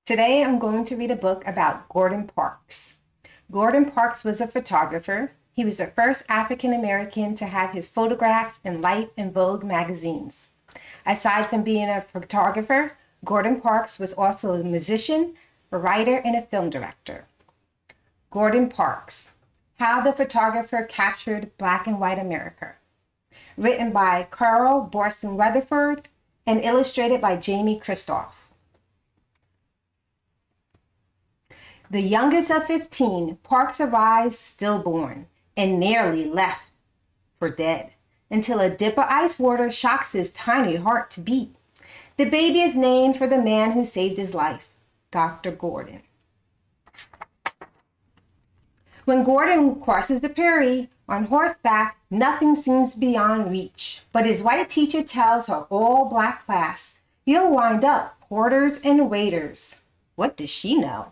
Today I'm going to read a book about Gordon Parks. Gordon Parks was a photographer. He was the first African American to have his photographs in Life and Vogue magazines. Aside from being a photographer, Gordon Parks was also a musician, a writer, and a film director. Gordon Parks, How the Photographer Captured Black and White America. Written by Carl Borson Weatherford and illustrated by Jamie Kristoff. The youngest of 15, Parks arrives stillborn and nearly left for dead until a dip of ice water shocks his tiny heart to beat. The baby is named for the man who saved his life, Dr. Gordon. When Gordon crosses the prairie on horseback, nothing seems beyond reach. But his white teacher tells her all-black class, "You'll wind up porters and waiters." What does she know?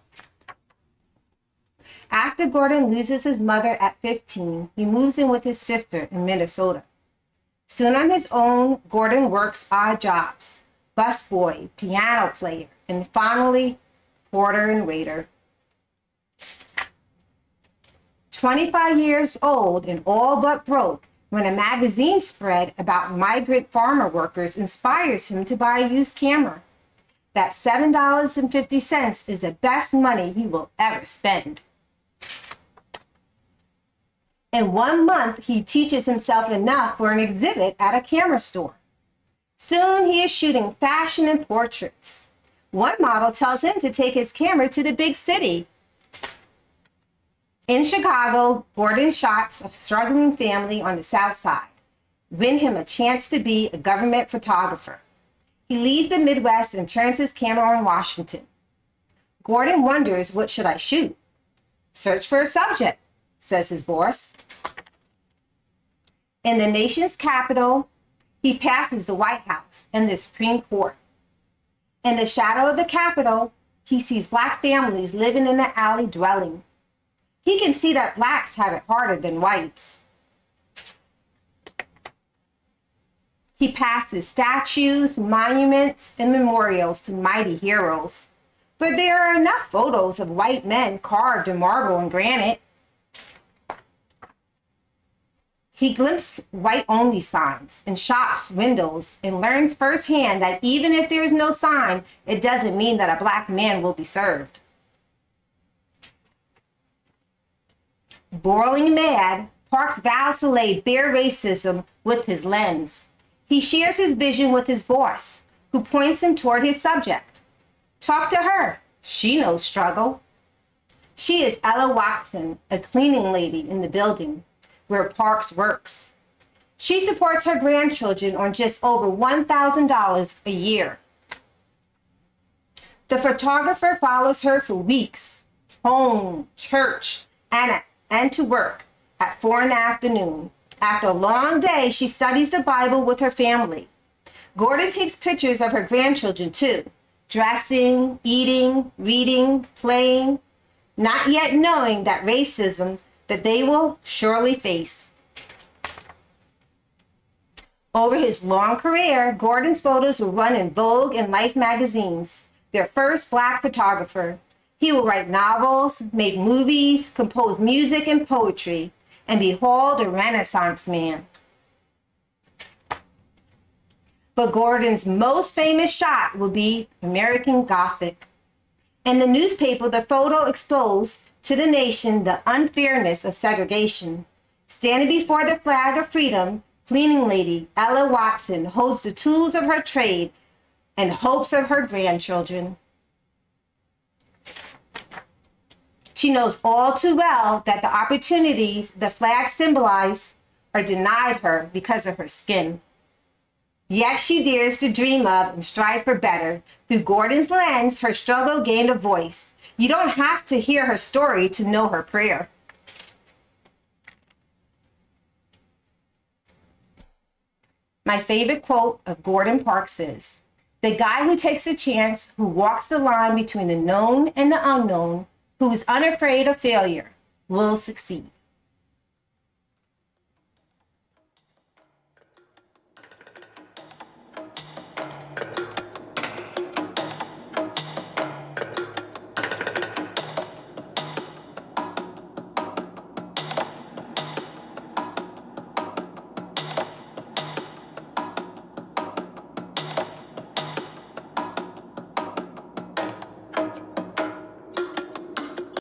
After Gordon loses his mother at 15, he moves in with his sister in Minnesota. Soon on his own, Gordon works odd jobs: busboy, piano player, and finally, porter and waiter. 25 years old and all but broke when a magazine spread about migrant farmer workers inspires him to buy a used camera. That $7.50 is the best money he will ever spend. In 1 month, he teaches himself enough for an exhibit at a camera store. Soon he is shooting fashion and portraits. One model tells him to take his camera to the big city. In Chicago, Gordon's shots of struggling family on the South Side win him a chance to be a government photographer. He leaves the Midwest and turns his camera on Washington. Gordon wonders, what should I shoot? Search for a subject, says his boss. In the nation's capital, he passes the White House and the Supreme Court. In the shadow of the Capitol, he sees Black families living in the alley dwelling. He can see that Blacks have it harder than whites. He passes statues, monuments, and memorials to mighty heroes. But there are enough photos of white men carved in marble and granite. He glimpses white-only signs in shops' windows and learns firsthand that even if there's no sign, it doesn't mean that a Black man will be served. Boiling mad, Parks vows to lay bare racism with his lens. He shares his vision with his boss, who points him toward his subject. Talk to her. She knows struggle. She is Ella Watson, a cleaning lady in the building where Parks works. She supports her grandchildren on just over $1,000 a year. The photographer follows her for weeks, home, church, and to work at 4 in the afternoon. After a long day, she studies the Bible with her family. Gordon takes pictures of her grandchildren too, dressing, eating, reading, playing, not yet knowing that racism that they will surely face. Over his long career, Gordon's photos will run in Vogue and Life magazines. Their first Black photographer. He will write novels, make movies, compose music and poetry, and be called a Renaissance man. But Gordon's most famous shot will be American Gothic. In the newspaper, the photo exposed to the nation the unfairness of segregation. Standing before the flag of freedom, cleaning lady Ella Watson holds the tools of her trade and hopes of her grandchildren. She knows all too well that the opportunities the flag symbolizes are denied her because of her skin. Yet she dares to dream of and strive for better. Through Gordon's lens, her struggle gained a voice. You don't have to hear her story to know her prayer. My favorite quote of Gordon Parks is, "The guy who takes a chance, who walks the line between the known and the unknown, who is unafraid of failure, will succeed."